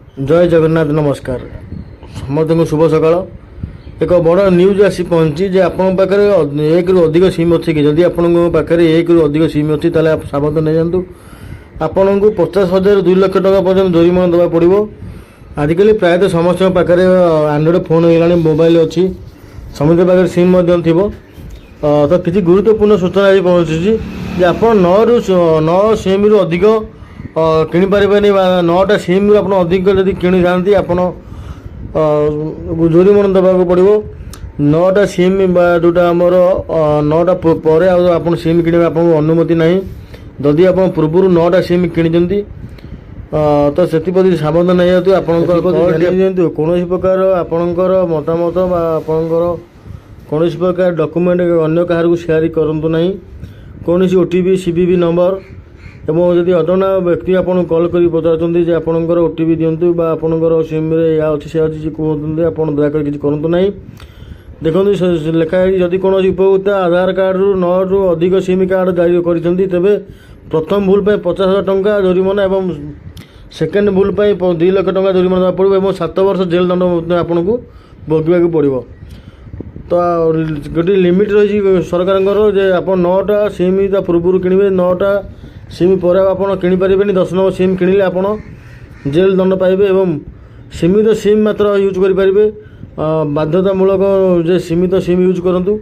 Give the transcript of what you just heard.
जय जगन्नाथ नमस्कार समस्त को शुभ सकाळ। एक बड़ न्यूज आसी पहुंची जे आपण पाखरे एक रु अधिक सिम अच्छी कि जदि आपण पाखरे एक रु अधिक सिम अच्छी ताले आप सावधान नहीं जातु। आपण को 50,000 2 लाख टका पर्यंत जरिमाना देवा पड़ो। आजिकल प्रायतः समस्त पाखरे एंड्रॉइड फोन होगा मोबाइल अच्छी समस्त पाखे सिम तो किसी गुरुत्वपूर्ण सूचना आज पहुँची जे आप 9 सिम रु अधिक किनीपारे 9टा सिम आप अधिक जब किणी जाती आप जरिमाना देवाक पड़ो। 9टा सिम जोटा आमर 9टा पर आप सिम किणे आप अनुमति ना जदि आप पूर्व 9टा सिम किणी तो से सावधान नहीं जातु। आपंकर कौन प्रकार आपणकर मतामत आपणकर कौन प्रकार डॉक्यूमेंट अन्य कहार शेयर करूँ ना। कौन ओटीपी सीबीबी नंबर एवं जदि अजଣା व्यक्ति आपन कॉल कर पचार आपणकर ओटीपी दिंतु आपणकर सिम या अच्छी से अच्छी कहते आप दयाकोरी किसी करूँ ना। देखो लिखाई जदि कौन उपभोक्ता आधार कार्ड रु 9 रु अधिक सिम कार्ड जारी कर प्रथम भूल 50,000 टंका जरिमाना एवं सेकेंड भूल 2 लाख टंका जरिमाना पड़ो और 7 वर्ष जेल दंड आपन को भोगवाक पड़ो। तो गोटे लिमिट रही सरकार जे आप 9टा सिम पूर्व किणवे 9टा सिम पर आप किनीपारे 10 नंबर सिम किणिले आप जेल दंड पाइबे एवं सीमित सिम मात्र यूज करें बाध्यतामूलक जे सीमित सिम यूज करूँ।